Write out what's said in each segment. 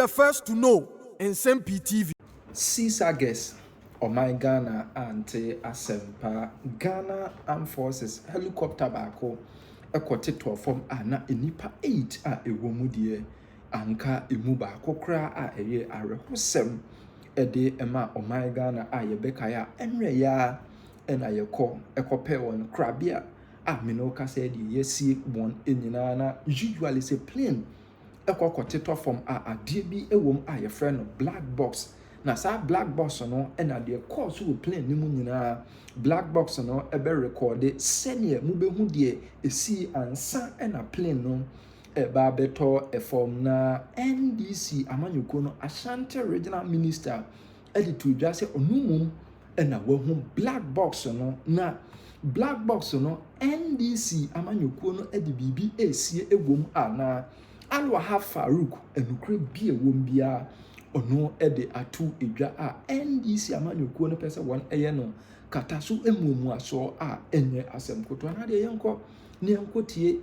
the first to know. Nsem-Pii TV. Caesar guess or my Ghana ante Nsem-Pii Ghana Armed Forces helicopter bako ekwote from ana enipa 8 a ewo mu de anka emu bako kra a eye arehosem ede ema o my Ghana a yebeka ya enre ya ena yekọ ekope won krabia a menoka said yesi won enyina na usually say plane ekwote from a ade bi ewom a ye friend black box. Na sa black box no na de course we plane ni mu nyina black box no ebe record senior mu be hu de esi ansa na plane no ba beto form na NDC amanyoko no Ashanti regional minister editor dwa se onumum na wahu black box no na black box no NDC amanyoko no edi bibi esie ewom ana Wahab Farouk enukre bi ewom bia ono ede atu edwa a NDC amanyoko no pese won eye no kataso emumu aso a enye asem koto na de yenko ne yenko tie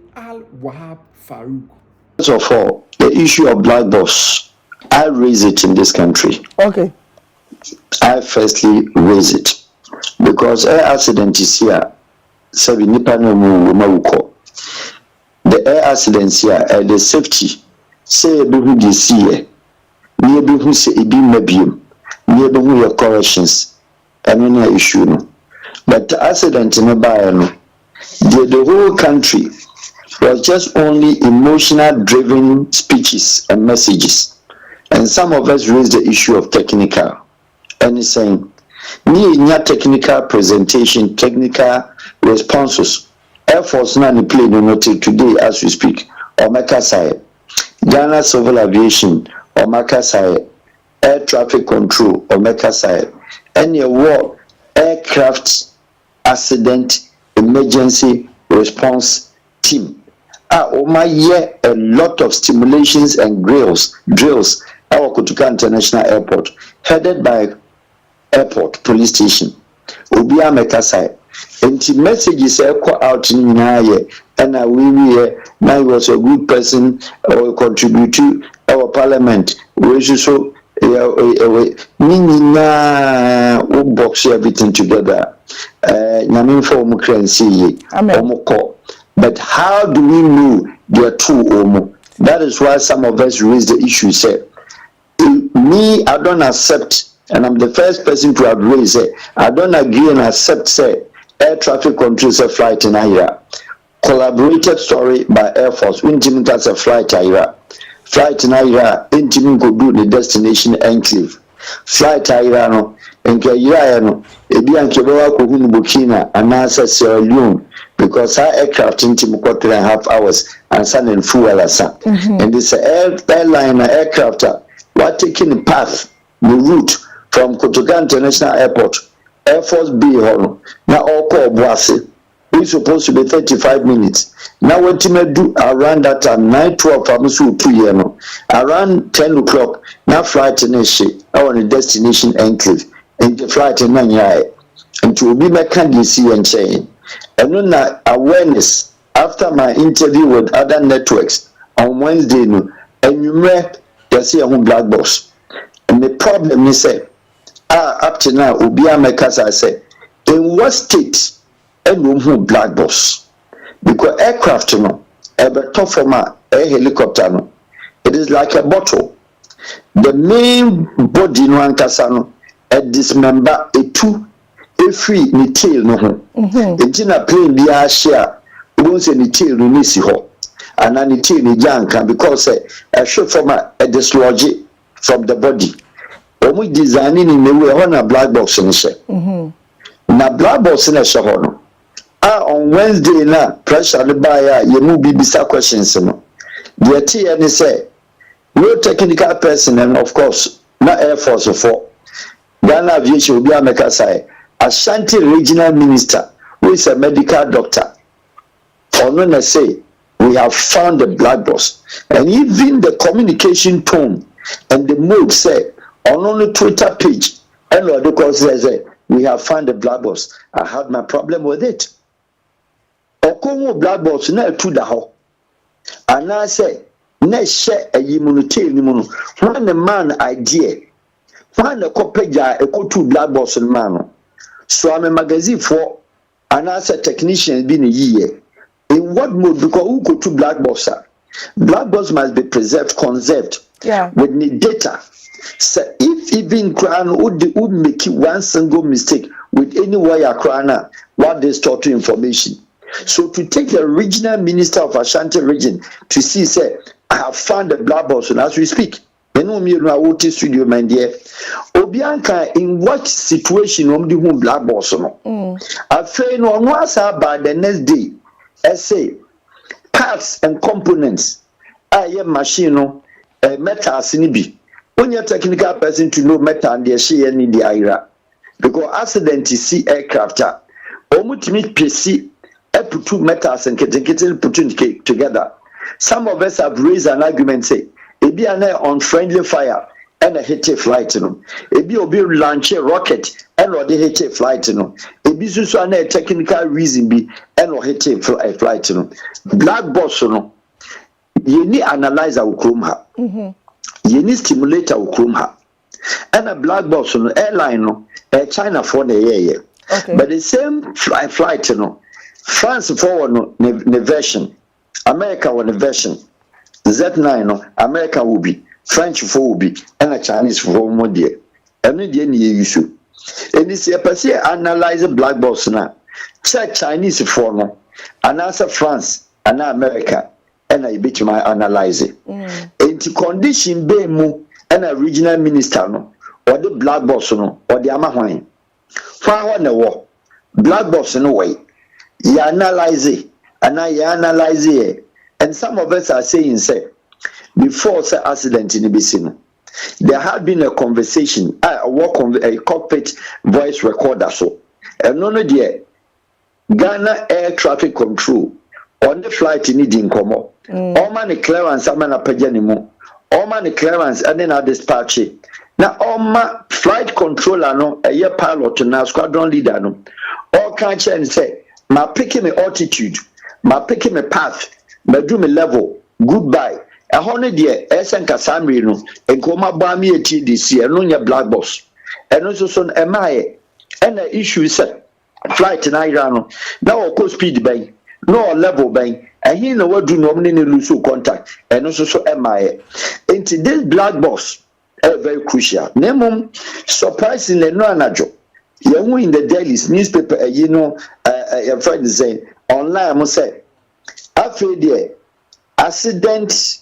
Wahab Farouk. First of all, the issue of black box, I raise it in this country. Okay. I firstly raise it because air accident is here. So we need to the air accidents here and the safety. Say who they see near who say it be mabium, near who your corrections, and any issue. No. But the accident in the whole country was just only emotional driven speeches and messages. And some of us raised the issue of technical. And he's saying, need technical presentation, technical responses. Air Force now the plane until today as we speak. Omeka Saye, Ghana Civil Aviation, Omeka Saye, Air Traffic Control, Omeka Saye, and your war aircraft accident emergency response team. A lot of stimulations and drills our Kotoka International Airport, headed by Airport Police Station. Obia Mekasai. And the messages echo out in Naye, and we now was a good person or contribute to our parliament. We so box everything together. Namin for Mukrensi, Omoko. But how do we know they are true Omo? That is why some of us raise the issue. Say, me, I don't accept, and I'm the first person to have raised it. I don't agree and accept, say, air traffic controls a flight in Ira. Collaborated story by Air Force. Intimate as a flight Ira. Flight in Ira, intimate go do the destination enclave. Flight Ira no, and Ira no, ebi ankebawa ko hunu Burkina and answer Sierra Leone. Because our aircraft in 3.5 hours and sun and fuel asa. And this airline aircraft were taking the path, the route from Kotoka International Airport, Air Force B Hall, now all call Boise. We supposed to be 35 minutes. Now what you may do around that time, 9:12 from 2 years, around 10 o'clock, now flight in a ship, our destination enclave, and the flight in 9 years. And to be my candidacy and saying, and then awareness after my interview with other networks on Wednesday, and you met you see a black box. And the problem is up to now, Ubia Mekas, I say, in what state and black box? Because aircraft, ever top from a helicopter, it is like a bottle. The main body no ankasano dismember a two. Free ni tail no ho ejina plane bi a share won say ni tail no nisi ho ana ni tail ni janka because a show from a dislodge from the body omu designing in the way on a black box ni she na black box na she ho no on Wednesday na pressure the buyer you mu bibisa questions no the tea ni say no technical person and of course na Air Force for Ghana Aviation Obi Ameka Sai Ashanti regional minister, who is a medical doctor, or say we have found the black box, and even the communication tone and the mood say on the Twitter page, and Lord says we have found the black box. I had my problem with it. Okomo black box na to the ho, and I say na share a yimunutel ni mu no when the man idea when the copeja e ko to black box no man no so am magazine for and as a technician be ni yiye in what mode because who go to black box must be conserved with the data. So if even crown would make one single mistake with any wire crana what they store to information. So to take the regional minister of Ashanti region to see say I have found the black box and as we speak. Studio my dear. Obianka in what situation the home black box no? I feel no once by the next day. I say parts and components. Machine no metal sinibi. When you're technical person to know metal and the share in the ira. Because accident is see aircraft. Omutimi PC put two metals and getting put together. Some of us have raised an argument say ebi an unfriendly fire and a hit flight no. Ebi obi launch a rocket and or the hit flight no. Ebi so an technical reason be and or hit flight no. Black box no. You need analyzer ukrom ha. You need stimulator ukrom ha. And a black box no airline no China for the year. Okay. But the same flight no France for no version. America one version. Z9 no America will be French for will be and a Chinese for more dear. And the issue. And this year per se analyze black box now. Check Chinese for no and answer France and America. And I bet my analyze it. Into condition be mu and a regional minister no or the black box no or the amahwine. Far on the war black box no way. You analyze it and I analyze it. And some of us are saying say before the accident in the basin, there had been a conversation. I work on a cockpit voice recorder so and none of the Ghana air traffic control on the flight in the Incomo. All man clearance, I'm an apagenimu. All man clearance, and then I dispatch it. Now, all my flight controller, no, a year pilot, now squadron leader, no, all can't and say, my picking my altitude, my picking my path, my do my level, goodbye. A 100 year, Essen Casamri, no, and coma bami a TDC, and on your black box. And also, son, am I? And the issue is flight in Iran, now, of course, speed bay. No level bang, and he know what do normally lose contact, and also so am I. Into this black box, very crucial. Nemo surprisingly no anajo. You in the dailies newspaper, your friend is saying online. I must say, after the accident,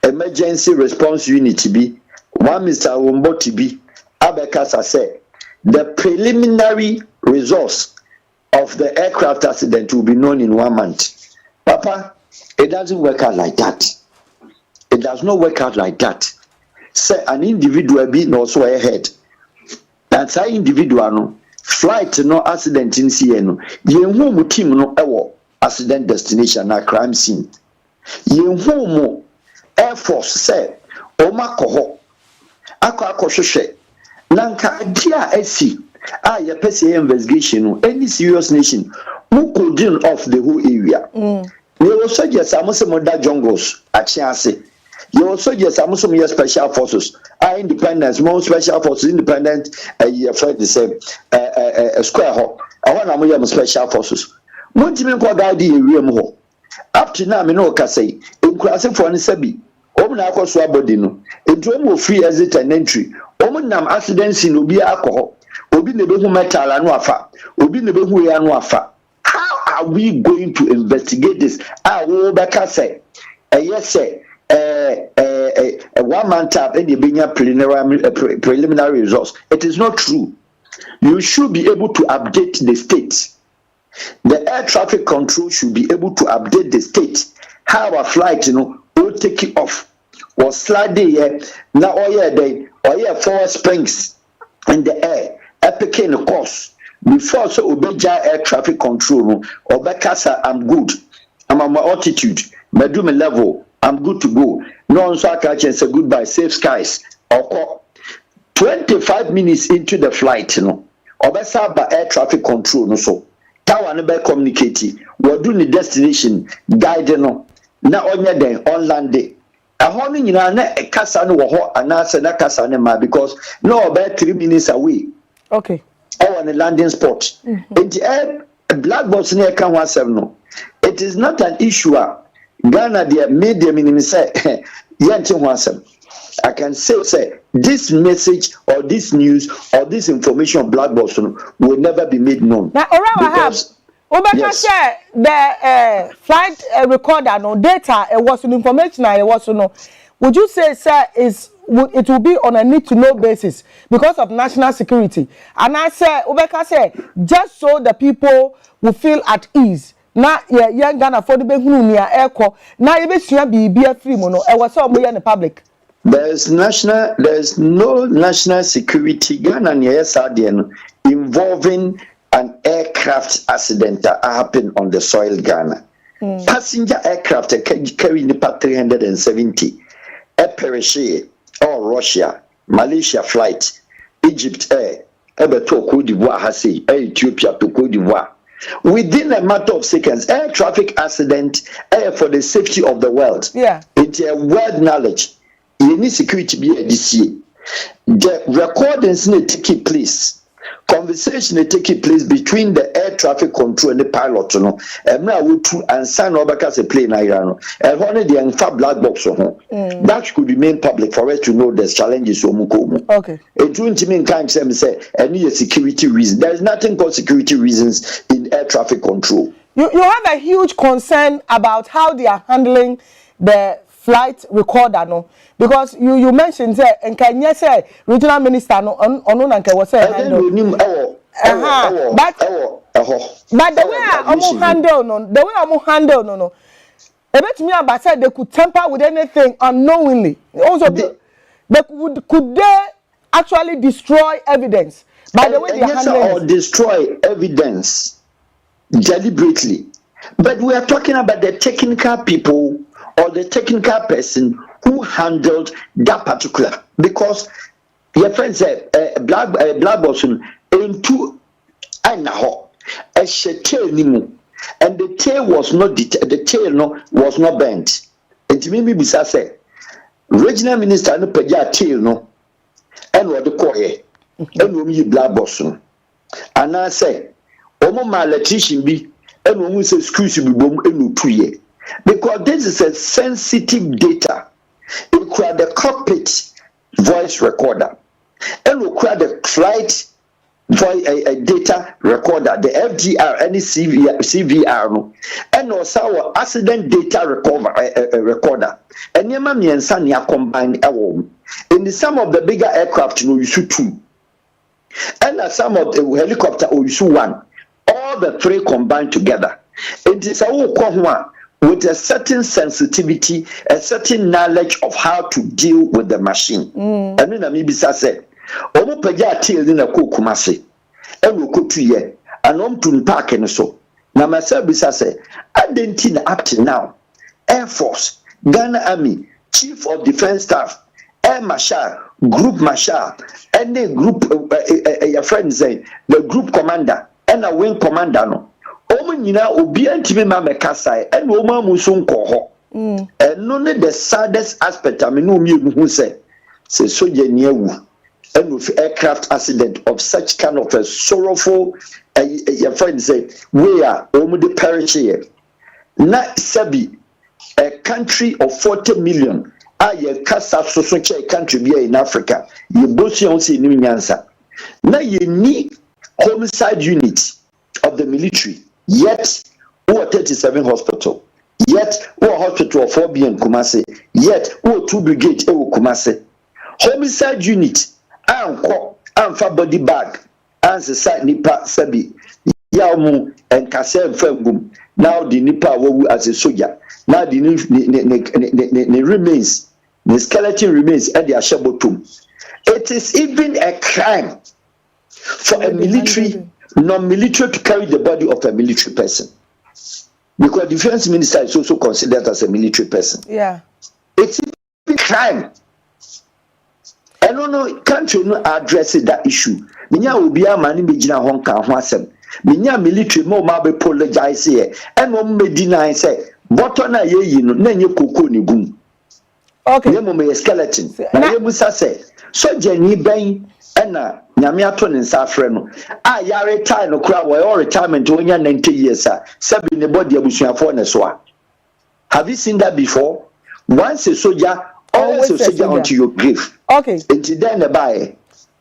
emergency response unit to be one Mr. Wombo to be Abekasa said the preliminary results of the aircraft accident will be known in 1 month. Papa, it doesn't work out like that. It does not work out like that. Say an individual being also ahead. That's an individual no flight no accident in CN. Yen home team no ewo accident destination na crime scene. Yen home Air Force say oma koho akọ hwehwe nanka dia asi your person investigation any serious nation who could deal off the whole area. They also just some jungles at Chance. You also just some special forces are independent, more special forces independent. You afraid to say a square hole. I want to special forces. What do you mean? What idea you up to now? Me no say in class for any sebi. Na akọ body no. It will free exit and entry. Nam accidents in obi alcohol. Obi nebehu metal anu afa. Obi nebehu ya anu afa. How are we going to investigate this? We beka say, yes say, a 1 month tap and you bring preliminary results. It is not true. You should be able to update the state. The air traffic control should be able to update the state. How our flight, will take it off. Or slide here now, day, or four springs in the air. Epic in the course before so obeja air traffic control or bekasa I'm good. I'm on my altitude, my do my level, I'm good to go. No so I can say goodbye, safe skies. Or 25 minutes into the flight, obesa ba air traffic control no so. Tawa no be communicate. We do the destination guide na onye den on lande ahọ no nyina na kasa no wo ho anase na kasa ne ma because no about 3 minutes away. Okay. On the landing spot. Black box near can no. It is not an issue. Ghana the media minimum say I can say this message or this news or this information of black box will never be made known. Now, yes. The flight recorder no data was information was no. Would you say sir it will be on a need to know basis because of national security? And I say Obeka say just so the people will feel at ease. Na young Ghana for the behunu nia eko na yebesua bibia free mo no e was so mo in the public. There's no national security Ghana near Sadian involving an aircraft accident that happened on the soil Ghana. Passenger aircraft carrying about 370 perished or Russia, Malaysia flight, Egypt air, Ebeto Cote d'Ivoire has Ethiopia to Cote d'Ivoire. Within a matter of seconds, air traffic accident for the safety of the world. Yeah. It's a world knowledge. You need security be a DC. The recordings need to take place. Conversation take place between the air traffic control and the pilot. No, now we two and sign over as a plane. And one of the infab black box. That could remain public for us to know there's challenges. Okay. It don't mean can't say any security reason. There is nothing called security reasons in air traffic control. You have a huge concern about how they are handling the flight recorder, no, because you mentioned say and can you say regional minister no on nanke was say handle. But the way I handle no. A bit me about said they could tamper with anything unknowingly. Also, could they actually destroy evidence by the way they handle or destroy evidence deliberately. But we are talking about the technical people or the technical person who handled that particular, because your friend said black person into anaho a tail nimu, and the tail was not was not bent. It made me be say regional minister no peja tail no and what the koye and we black person and I say omo ma electrician bi and we say screws be bom enu tuye. Because this is a sensitive data. It could the cockpit voice recorder, and we could the flight voice data recorder, the FDR, any CVR, and also our accident data recorder. And your mammy and Sunny are combined. In some of the bigger aircraft, you shoot two, and some of the helicopter, you shoot one. All the three combined together. It is a whole with a certain sensitivity, a certain knowledge of how to deal with the machine. And then Amibisa said, Omo Peja till in a Kumasi, and we could 2 years, and to park and so. Now, myself, Bisa said, I didn't up to now. Air Force, Ghana Army, Chief of Defense Staff, Air Marshal, Group Marshal, and the group, your friend say, the group commander, and a wing commander. No. Nyina obi antime ma mekasai and wo ma muso nko ho no ne the saddest aspect I mean no mi hu say soja ni awu and with aircraft accident of such kind of a sorrowful your friend say we are the perish here na sabi a country of 40 million a kasa so country be in Africa ye bosi on say ni nyansa na ye ni homicide unit of the military. Yet, who are 37 hospital. Yet, who are hospital of 4B in Kumasi. Yet, who are 2 brigade in Kumasi. Homicide unit. And for body bag. And the side nipa sabi. Yamu and Kasem Fembum. Now the nipa wowu as a soldier. Now the remains. The skeleton remains at the Ashabotum. It is even a crime for a military. Non-military to carry the body of a military person, because the defense minister is also considered as a military person. Yeah, it's a crime. I don't know. Country no address that issue. Minya obia mani mejina honka ho asem. Minya military mo ma be apologize here, and mo me deny say bottom na ye no na nye koko ni gum. Okay. Ye mo me skeleton. Na ye musa say soja ni ben na nyame ato ne nsa afre no. Ah ya retire no kura wo retirement onya 90 years ah. Sabi ne body abusuafo ne so a. Have you seen that before? Once a soldier, always a soldier unto your grave. Okay. Until then the buy.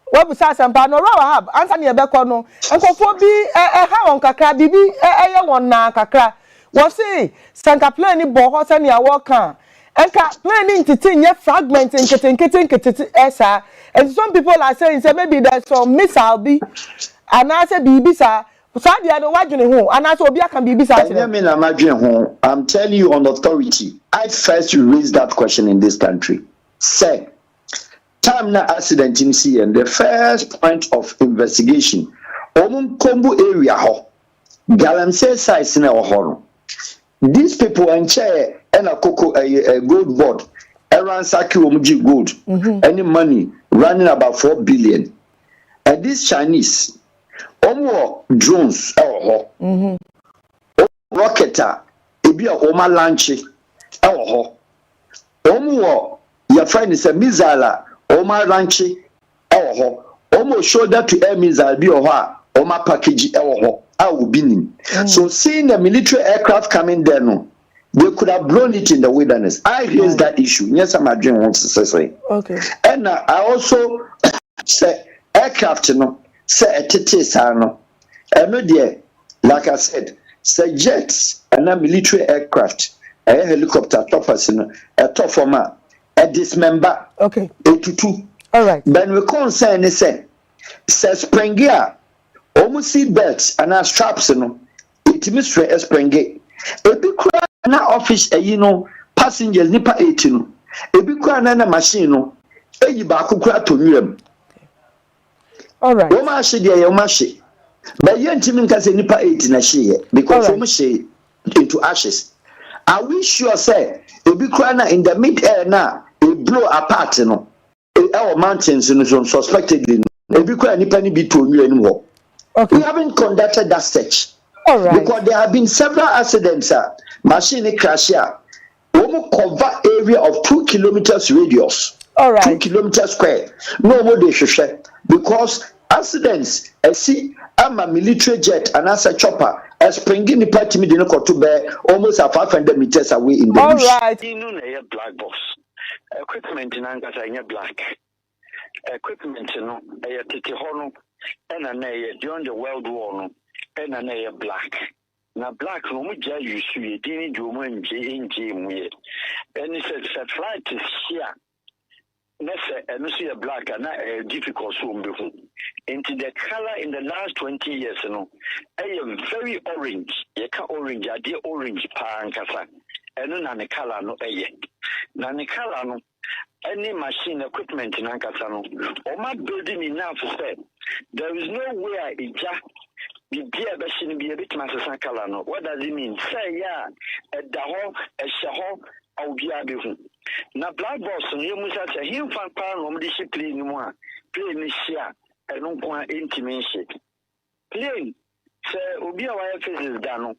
What was Nsem-Pii no Wahab answer near beko no enkofo bi ha won kakra bibi eye won na kakra wo say sanka plan ni bo ho se ne awo kan enka plan ni ntiti nye fragment nkete esa and some people are saying say maybe there's some missile bi and I say bibi sa so dia no wadwene ho and I say obi aka bibi sa I'm telling you on authority. I first raised that question in this country. Say time na accident in see and the first point of investigation Kombu area ho galamsey size na ho. These people and chair and a cocoa a gold board around saki omji gold any money running about 4 billion and these Chinese drones ho rocketa ebi a oma launch ho your friend is a missile Oma ranchi ewo ho shoulder to air missile bi ho oma package ewo ho binim. So seeing the military aircraft coming there no they could have blown it in the wilderness. I raised that issue. Yes, I'm agreeing with say. Okay. And I also say aircraft no say etete sa no there like I said say jets and a military aircraft a helicopter toppers no a top former a dismember. Okay. 82. All right. Then we concern is say spring gear, almost seat belts and our straps no. It mystery a spring gear. A big crowd na office passengers nipa 80 no. A big crowd na machine no. E ba akukura to nwuram. All right. O ma hye de ye o ma hye. But you ntimi nka say nipa 80 na hye because o mo hye into ashes. Are we sure say a big crowd in the mid air na blow apart no our mountains no suspectedly no ebi kwa nipa ni bi to nwe ni ho. We haven't conducted that search. All right. Because there have been several accidents machine crash here cover area of 2 kilometers radius. All right. 2 kilometers square no more dey hwehwe because accidents see ama military jet and as a chopper springing the party me dey no to bear almost 500 meters away in the bush. All right. You know a black box. Equipment in Angasa black. Equipment no a titi hono and a during the World War no and a black. Now black no muja you see dini juman J muye. And he said flight is here. Nessa and see a black and a difficult swim before. Into the color in the last 20 years, I am very orange. You can orange, I dear orange pankasa. And then the color no a Nani color no any machine equipment in Ankasano. Or my building enough said there is no way it just be a machine be a bit master color. What does it mean? Say yeah, a daho, a shaho. Au biabihu na black box no musa say him fan pan no de discipline mu a play ni share eno kwa intimacy play say obi a wire physics da no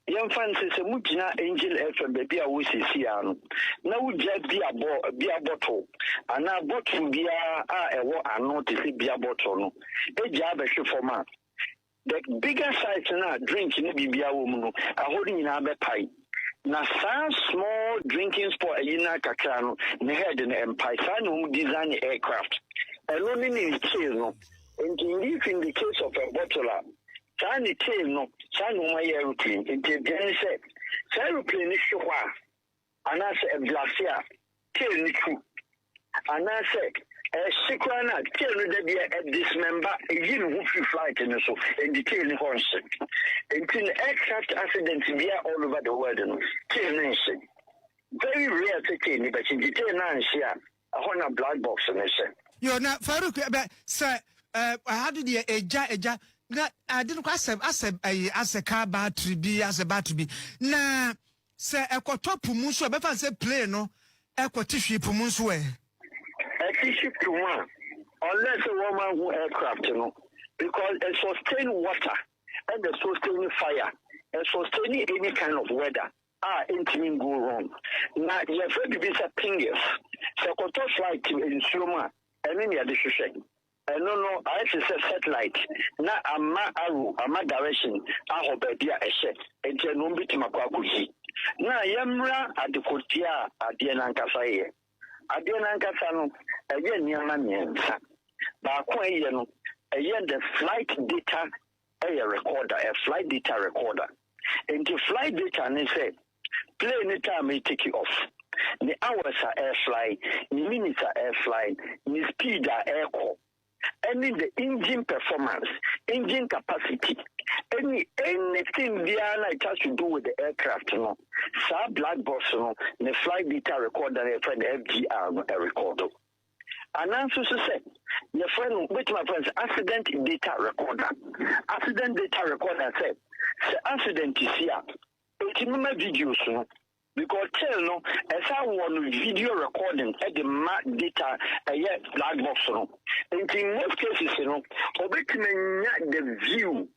yem fan say mu gina angel fm baby a wo sisi ano na wo ja bia bottle ana bottle bia a ewo ano te se bia bottle no e ja be hwe forma the bigger size na drink ni bibia wo mu no ahori nyina be pai. Na some small drinking spot yina kakra no ne head in Nsem-Pii no design aircraft alone in tail no and in the case of a bottle tiny tail no tiny my aeroplane into bien said aeroplane is so and I said a glacier tail ni true and I said Sequana, tell me that be dismember you who flight and so and detail the horse. Until aircraft accidents be all over the world and very rare to tell but in detail now share a honor black box and you're not Farouk, sir. I had the eja that I didn't as a car battery be as a battery. Now, sir, a top muso, but I say play no, a tissue pumuswe. A tissue to one, unless a woman who aircraft, because it sustain water and it sustain fire and sustain any kind of weather. intimi go wrong. Now you afraid to be a pingers. So koto flight in Suma and then you no, I say satellite. Na ama direction. I hope a share. And then no bit makwakuhi. Na yamra adikotia adienankasa Adienankasa no eye niama nyensa. Ba kwa ye no eye the flight data recorder, a flight data recorder. And the flight data ne say plane time may take you off. The hours are air flight, the minutes are air flight, the speed are air call. Any the engine performance, engine capacity, anything there it has to do with the aircraft, you know. Sa black box, you know, the flight data recorder, the FDR recorder. And also say, your friend, with my friends, accident data recorder. Accident data recorder said, the accident is here. It's in my videos, you know. Because tell no, as I want video recording at the map data black box, you know. And in most cases, you know, the view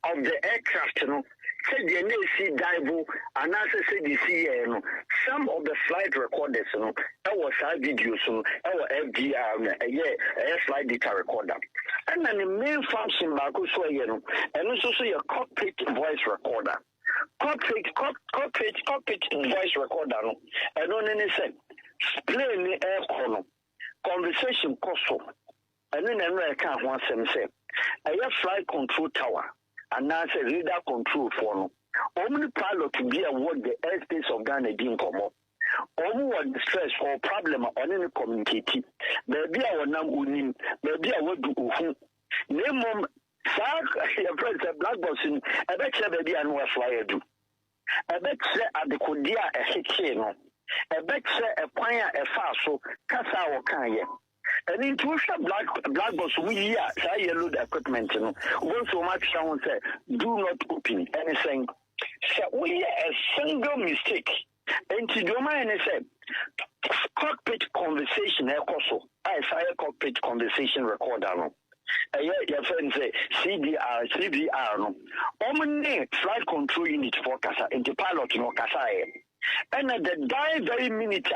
of the aircraft, you know, say the see dive and also say the see, you know, some of the flight recorders, you know, that was our videos, you know, our FDR, air flight data recorder. And then the main function, you know, and also your cockpit voice recorder. Cockpit voice recorder no and on any say plane the air call conversation coso and then I can't want them say a flight control tower and now say radar control for no only pilot to be award the airspace of Ghana didn't come up. What stress or problem on any community. Maybe I will not win, maybe I will do name your friends a black box in a better baby and what flyer do. A better at the Kodia a hitchino. A better a choir a faso, Casa or Kanye. And intuition black box we say yellow equipment. Once so much someone say, do not open anything. So we a single mistake. And to do my said, cockpit conversation, I say cockpit conversation recorder. Your friend say CDR no. Omne flight control unit for Casa and the pilot no Casa. And at the very minute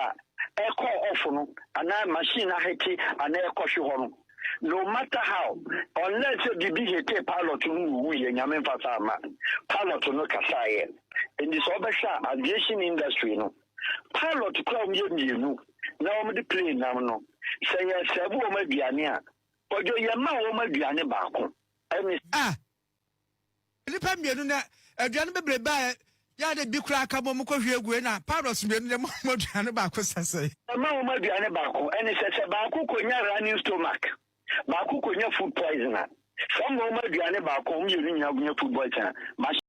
air call off no and I machine hiti and air caution. No matter how, unless the BHT pilot we in Yamen Fasama, pilot no Casa. In this other aviation industry no. Pilot come you know. Now the plane now no. Say Sabu Mediania. Ojo yema wo ma duane baako nipa mienu na aduane bebre ba ya de bi kura aka mo ko hwe egu na paros mienu de mo duane baako sase ma wo ma duane baako ene sese baako konya running stomach baako konya food poisoner some wo ma duane baako mienu nya food poisoner